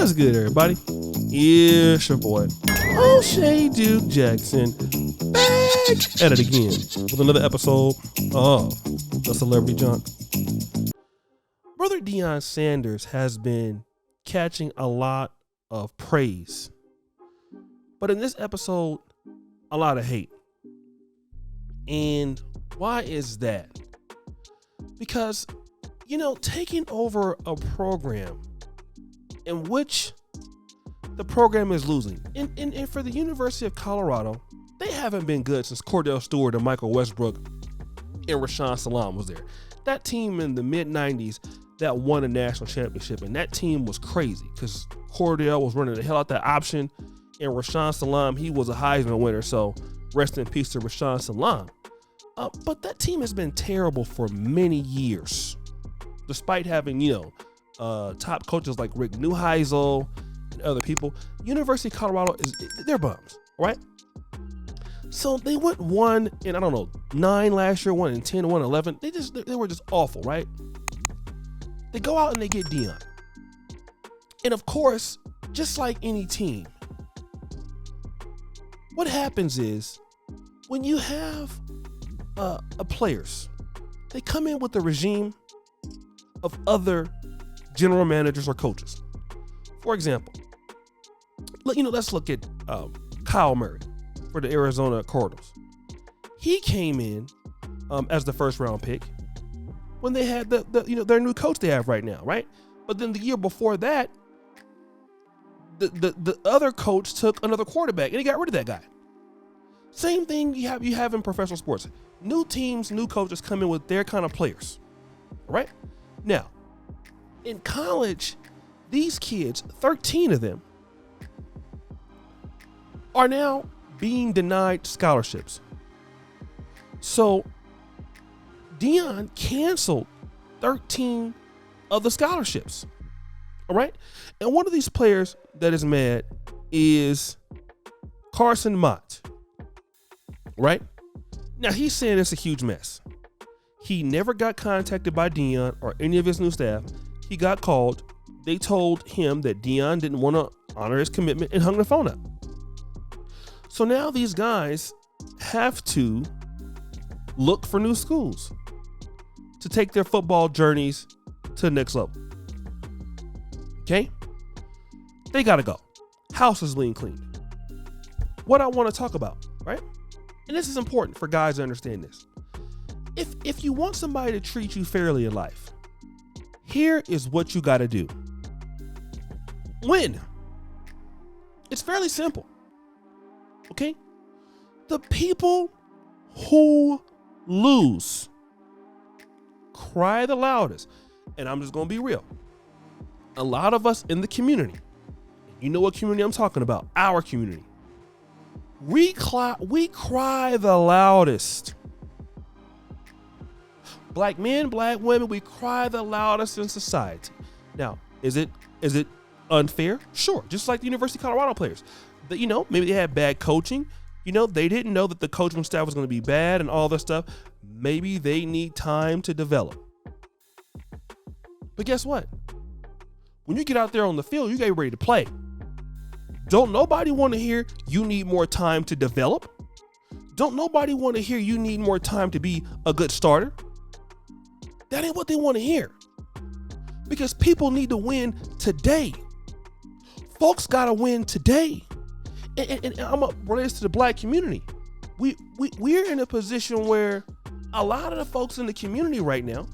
What's good, everybody? It's your boy, O'Shea Duke Jackson, back at it again with another episode of The Celebrity Junk. Brother Deion Sanders has been catching a lot of praise, but in this episode, a lot of hate. And why is that? Because, taking over a program in which the program is losing. And for the University of Colorado, they haven't been good since Cordell Stewart and Michael Westbrook and Rashawn Salam was there. That team in the mid-90s that won a national championship, and that team was crazy because Cordell was running the hell out that option, and Rashawn Salam, he was a Heisman winner, so rest in peace to Rashawn Salam. But that team has been terrible for many years, despite having, top coaches like Rick Neuheisel and other people. University of Colorado, they're bums, right? So they went 1-9 last year, 1-10, 1-11. They were just awful, right? They go out and they get Deion. And of course, just like any team, what happens is when you have players, they come in with the regime of other general managers or coaches. For example, let's look at Kyle Murray for the Arizona Cardinals. He came in as the first round pick when they had their new coach they have right now, right? But then the year before that, the other coach took another quarterback and he got rid of that guy. Same thing you have in professional sports. New teams, new coaches come in with their kind of players, right? Now, in college, these kids, 13 of them, are now being denied scholarships. So Deion canceled 13 of the scholarships, all right? And one of these players that is mad is Carson Mott, right? Now, he's saying it's a huge mess. He never got contacted by Deion or any of his new staff. He got called. They told him that Deion didn't want to honor his commitment and hung the phone up. So now these guys have to look for new schools to take their football journeys to the next level. Okay? They got to go. House is lean cleaned. What I want to talk about, right? And this is important for guys to understand this. If you want somebody to treat you fairly in life, here is what you got to do. Win. It's fairly simple. Okay? The people who lose cry the loudest. And I'm just going to be real. A lot of us in the community, you know what community I'm talking about, our community, we cry the loudest. Black men, black women, we cry the loudest in society. Now, is it unfair? Sure. Just like the University of Colorado players. Maybe they had bad coaching. They didn't know that the coaching staff was going to be bad and all this stuff. Maybe they need time to develop. But guess what? When you get out there on the field, you get ready to play. Don't nobody want to hear you need more time to develop. Don't nobody want to hear you need more time to be a good starter. That ain't what they want to hear. Because people need to win today. Folks got to win today. And I'm going to relate to the black community. We're in a position where a lot of the folks in the community right now,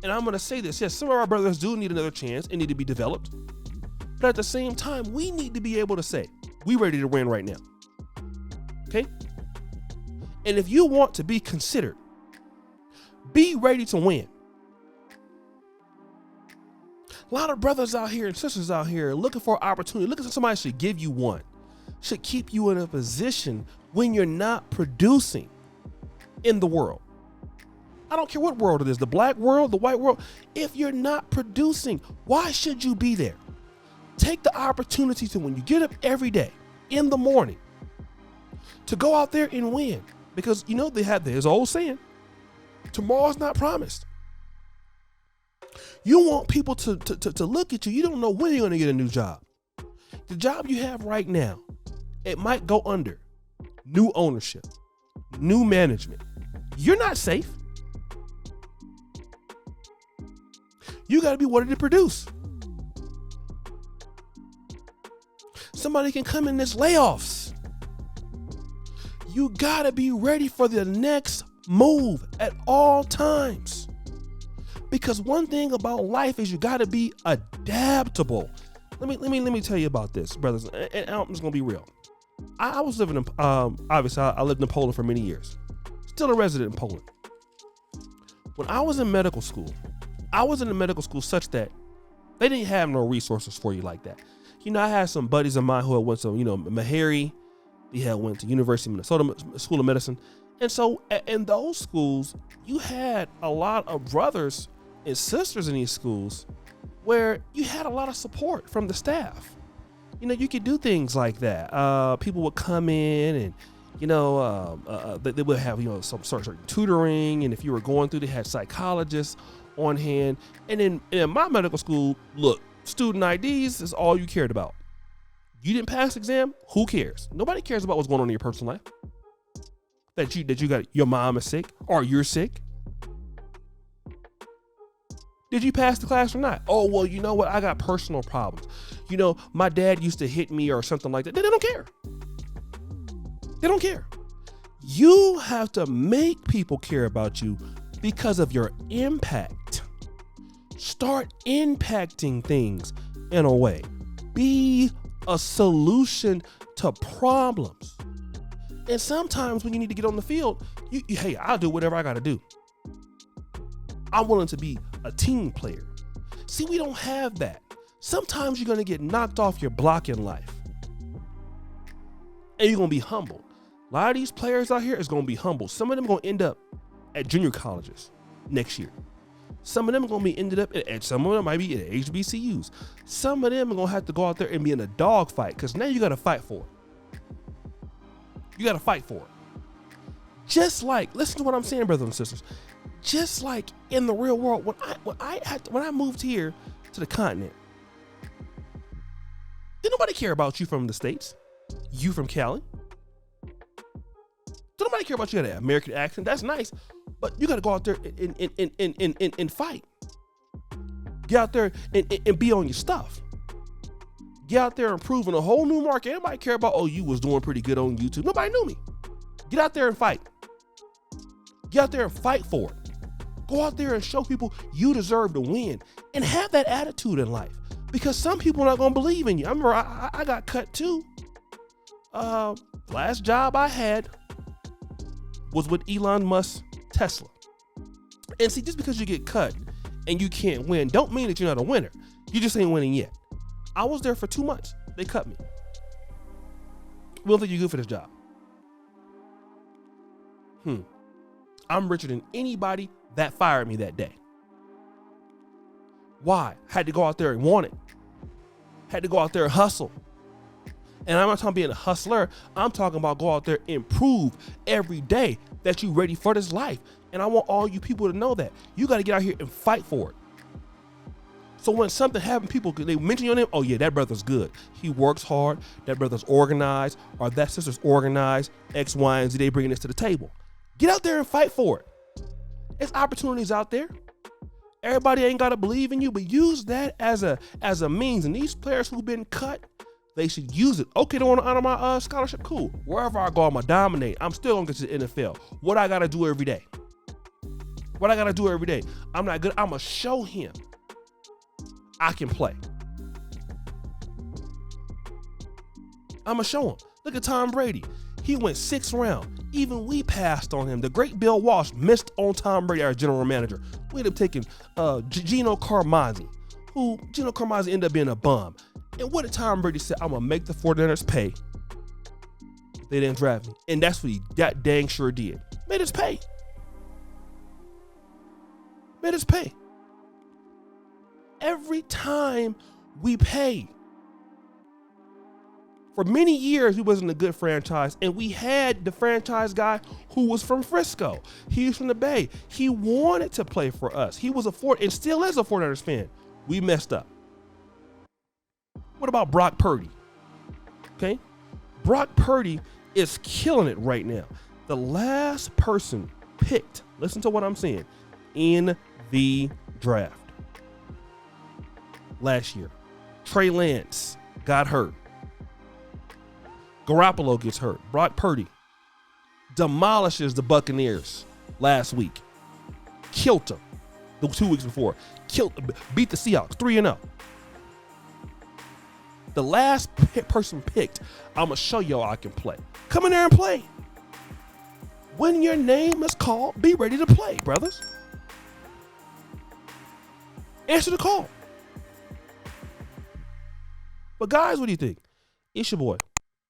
and I'm going to say this, yes, some of our brothers do need another chance and need to be developed. But at the same time, we need to be able to say, we ready to win right now. Okay? And if you want to be considered, be ready to win. A lot of brothers out here and sisters out here looking for opportunity, looking for somebody should give you one, should keep you in a position when you're not producing in the world. I don't care what world it is, the black world, the white world. If you're not producing, why should you be there? Take the opportunity to, when you get up every day in the morning, to go out there and win. Because they have this old saying, tomorrow's not promised. You want people to look at you. You don't know when you're going to get a new job. The job you have right now, it might go under new ownership, new management. You're not safe. You got to be ready to produce. Somebody can come in this layoffs. You got to be ready for the next move at all times. Because one thing about life is you got to be adaptable. Let me tell you about this, brothers. And I'm just gonna be real. I was living in obviously I lived in Poland for many years. Still a resident in Poland. When I was in medical school, I was in the medical school such that they didn't have no resources for you like that. I had some buddies of mine who had went to, Meharry. They had went to University of Minnesota School of Medicine. And so in those schools, you had a lot of brothers and sisters in these schools where you had a lot of support from the staff. You could do things like that. People would come in and, they would have, some sort of tutoring. And if you were going through, they had psychologists on hand. And in my medical school, look, student IDs is all you cared about. You didn't pass the exam, who cares? Nobody cares about what's going on in your personal life. That you got your mom is sick or you're sick. Did you pass the class or not? Oh, well, you know what? I got personal problems. My dad used to hit me or something like that. They don't care. They don't care. You have to make people care about you because of your impact. Start impacting things in a way. Be a solution to problems. And sometimes when you need to get on the field, hey, I'll do whatever I got to do. I'm willing to be a team player. See, we don't have that. Sometimes you're going to get knocked off your block in life. And you're going to be humble. A lot of these players out here is going to be humble. Some of them are going to end up at junior colleges next year. Some of them are going to be ended up at some of them might be at HBCUs. Some of them are going to have to go out there and be in a dog fight because now you got to fight for it. You got to fight for it. Just like, listen to what I'm saying, brothers and sisters. Just like in the real world, when I moved here to the continent, didn't nobody care about you from the States. You from Cali. Don't nobody care about you got an American accent. That's nice, but you got to go out there and fight. Get out there and be on your stuff. Get out there and prove in a whole new market. Everybody care about, oh, you was doing pretty good on YouTube. Nobody knew me. Get out there and fight. Get out there and fight for it. Go out there and show people you deserve to win and have that attitude in life because some people are not going to believe in you. I remember I got cut too. Last job I had was with Elon Musk's Tesla. And see, just because you get cut and you can't win, don't mean that you're not a winner. You just ain't winning yet. I was there for 2 months. They cut me. We don't think you're good for this job. I'm richer than anybody that fired me that day. Why? Had to go out there and want it. Had to go out there and hustle. And I'm not talking about being a hustler. I'm talking about go out there and prove every day that you're ready for this life. And I want all you people to know that. You got to get out here and fight for it. So when something happens, people, they mention your name. Oh yeah, that brother's good. He works hard. That brother's organized. Or that sister's organized. X, Y, and Z. They bringing this to the table. Get out there and fight for it. There's opportunities out there. Everybody ain't got to believe in you, but use that as a means. And these players who've been cut, they should use it. Okay, don't want to honor my scholarship? Cool. Wherever I go, I'm going to dominate. I'm still going to get to the NFL. What I got to do every day? What I got to do every day? I'm not good. I'm going to show him I can play. I'm going to show him. Look at Tom Brady. He went 6th round. Even we passed on him. The great Bill Walsh missed on Tom Brady, our general manager. We ended up taking Gino Carmazzi, who Gino Carmazzi ended up being a bum. And what did Tom Brady say? I'm going to make the 49ers pay. They didn't draft me. And that's what he that dang sure did. Made us pay. Made us pay. Every time we pay. For many years, we wasn't a good franchise, and we had the franchise guy who was from Frisco. He was from the Bay. He wanted to play for us. He was and still is a 49ers fan. We messed up. What about Brock Purdy? Okay? Brock Purdy is killing it right now. The last person picked, listen to what I'm saying, in the draft last year, Trey Lance got hurt. Garoppolo gets hurt. Brock Purdy demolishes the Buccaneers last week. Killed them the 2 weeks before. Beat the Seahawks 3-0. The last person picked, I'm going to show y'all I can play. Come in there and play. When your name is called, be ready to play, brothers. Answer the call. But guys, what do you think? It's your boy,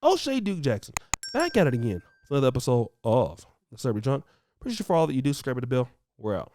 O'Shea Duke Jackson, back at it again for another episode of The Celebrity Drunk. Appreciate you for all that you do. Subscribe to the bell. We're out.